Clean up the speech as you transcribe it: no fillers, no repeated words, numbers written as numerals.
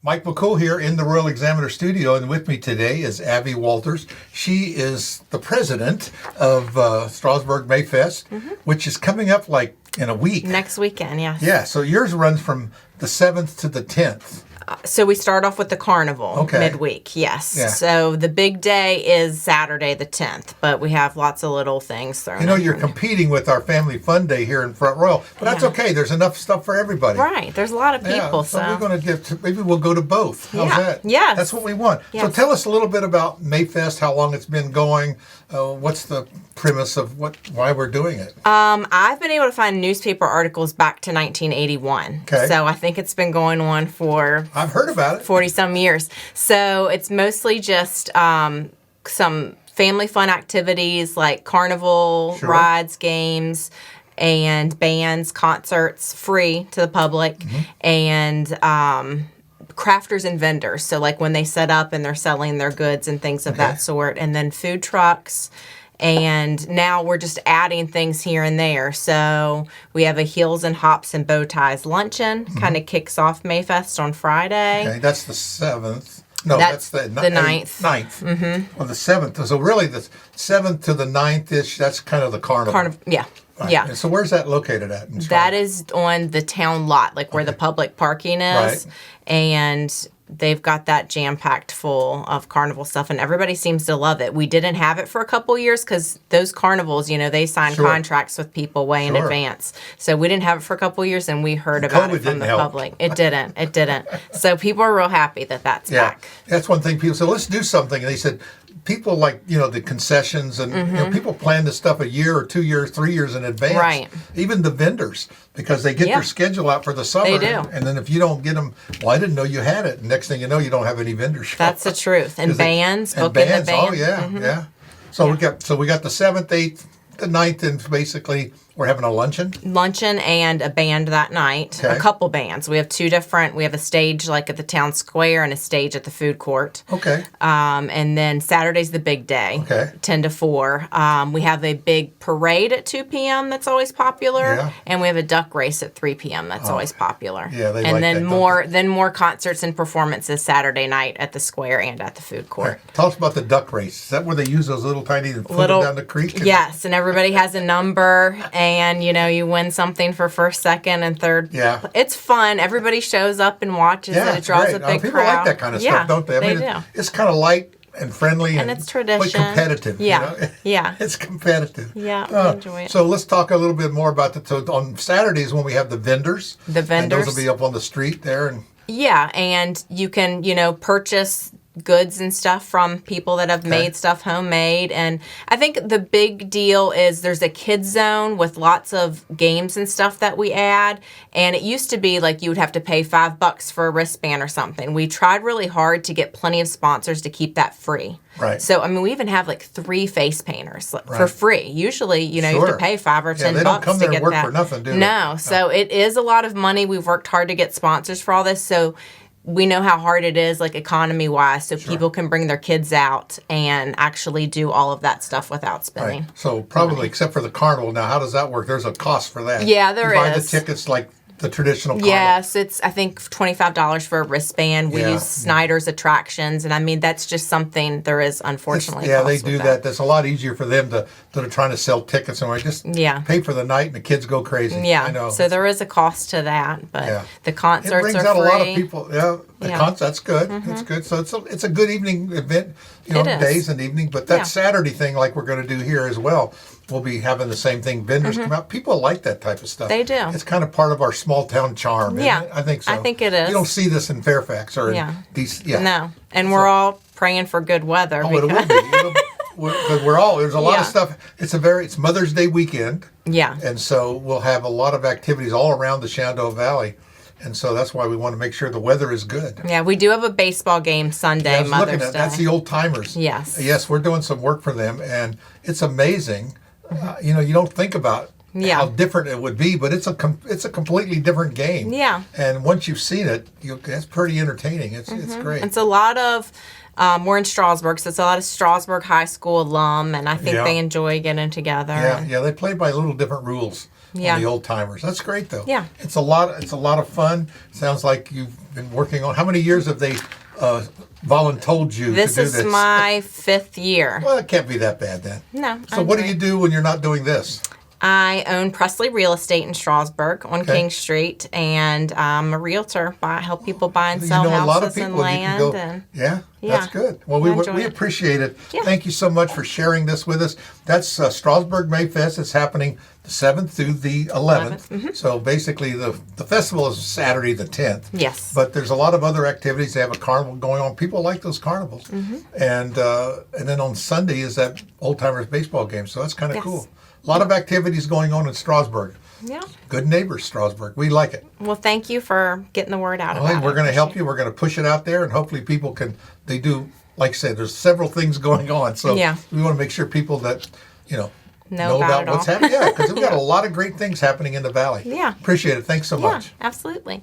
Mike McCool here in the Royal Examiner Studio, and with me today is Abby Walters. She is the president of Strasburg Mayfest, which is coming up like in a week. Next weekend, yes. Yeah, so yours runs from the 7th to the 10th. So we start off with the Carnival midweek, yes. Yeah. So the big day is Saturday the 10th, but we have lots of little things thrown in. You're competing with our Family Fun Day here in Front Royal, but that's okay. There's enough stuff for everybody. Right. There's a lot of people. So we're going to maybe we'll go to both. How's that? Yes. That's what we want. Yes. So tell us a little bit about Mayfest, how long it's been going, what's the premise of why we're doing it? I've been able to find newspaper articles back to 1981. Okay. So I think it's been going on for... I've heard about it. 40-some years. So it's mostly just some family fun activities like carnival, rides, games, and bands, concerts, free to the public, and crafters and vendors. So like when they set up and they're selling their goods and things of that sort. And then food trucks. And now we're just adding things here and there. So we have a Heels and Hops and Bowties Luncheon. Kind of kicks off Mayfest on Friday. Okay, that's the 7th. No, that's the 9th. 9th. Well, the 7th. So really the 7th to the 9th-ish, that's kind of the carnival. Yeah. Right. Yeah. And so where's that located at? That is on the town lot, like where the public parking is. Right. And they've got that jam-packed full of carnival stuff, and everybody seems to love it. We didn't have it for a couple years because those carnivals, they sign contracts with people way in advance. So we didn't have it for a couple years, and we heard about it from the public. It didn't. So people are real happy that that's back. That's one thing people said, let's do something. And they said, people like, the concessions and people plan this stuff a year or 2 years, 3 years in advance. Right. Even the vendors, because they get their schedule out for the summer. They do. And then if you don't get them, I didn't know you had it. And next thing you know, you don't have any vendors show. That's the truth. And bands, booking the band. Oh, yeah. So we got the 7th, 8th, the 9th, and basically we're having a luncheon and a band that night. A couple bands. We have two different. We have a stage like at the town square and a stage at the food court. Okay. And then Saturday's the big day. Okay. 10 to 4. We have a big parade at 2 p.m. that's always popular. Yeah. And we have a duck race at 3 p.m. that's always popular. Yeah, they and like then that, more concerts and performances Saturday night at the square and at the food court. Right. Tell us about the duck race. Is that where they use those little tiny and float them down the creek? Yes, and everybody has a number. And, you win something for first, second, and third. Yeah. It's fun. Everybody shows up and watches it. It draws a big people crowd. Like that kind of stuff, don't they? They do. It's kind of light and friendly. And it's tradition. But competitive. Yeah. Yeah. It's competitive. Yeah, I enjoy it. So let's talk a little bit more about on Saturdays when we have the vendors. The vendors. And those will be up on the street there. Yeah, and you can, purchase goods and stuff from people that have made stuff homemade. And I think the big deal is there's a kids zone with lots of games and stuff that we add. And it used to be like you would have to pay $5 for a wristband or something. We tried really hard to get plenty of sponsors to keep that free. Right. So, we even have like 3 face painters for free. Usually, you have to pay $5 or $10 they don't come to there get and work that. for nothing, do they? No. So it is a lot of money. We've worked hard to get sponsors for all this. So we know how hard it is, like economy-wise, so people can bring their kids out and actually do all of that stuff without spending. Right. So probably, except for the carnival. Now, how does that work? There's a cost for that. Yeah, there you buy is. the tickets like the traditional carnival. Yes, it's, I think, $25 for a wristband. We use Snyder's Attractions, and that's just something there is, unfortunately, they do that. That's a lot easier for them that are trying to sell tickets and just pay for the night and the kids go crazy. Yeah, I know. So there is a cost to that, but the concerts are free. It brings out a lot of people. That's good. It's good. So it's a good evening event, days and evening. But that Saturday thing, like we're going to do here as well, we'll be having the same thing. Vendors come out. People like that type of stuff. They do. It's kind of part of our small town charm. Yeah, isn't it? I think so. I think it is. You don't see this in Fairfax or in DC. No, and we're all praying for good weather. Oh, it would be. Because there's a lot of stuff. It's Mother's Day weekend. Yeah. And so we'll have a lot of activities all around the Shenandoah Valley. And so that's why we want to make sure the weather is good. Yeah, we do have a baseball game Sunday, Mother's Day. That's the old timers. Yes. Yes, we're doing some work for them, and it's amazing. You don't think about how different it would be, but it's a completely different game. Yeah. And once you've seen it, it's pretty entertaining. It's great. It's a lot of we're in Strasburg, so it's a lot of Strasburg High School alum, and I think they enjoy getting together. Yeah, they play by a little different rules. Yeah. on the old timers. That's great though. Yeah. It's a lot of fun. Sounds like you've been working on, how many years have they voluntold you to do this? This is my 5th year. Well, it can't be that bad then. No. So what do you do when you're not doing this? I own Presley Real Estate in Strasburg on King Street, and I'm a realtor. I help people buy and sell houses a lot of people. and land. And that's good. Well, we appreciate it. Yeah. Thank you so much for sharing this with us. That's Strasburg Mayfest. It's happening the 7th through the 11th. Mm-hmm. So basically the festival is Saturday the 10th. Yes. But there's a lot of other activities. They have a carnival going on. People like those carnivals. Mm-hmm. And then on Sunday is that Old Timers baseball game. So that's kind of Yes. cool. A lot of activities going on in Strasburg. Yeah. Good neighbors, Strasburg. We like it. Well, thank you for getting the word out about it. We're going to help you. We're going to push it out there, and hopefully people they do, like I said, there's several things going on. So we want to make sure people that, know about what's happening. Yeah, because we've got a lot of great things happening in the valley. Yeah. Appreciate it. Thanks so much. Yeah, absolutely.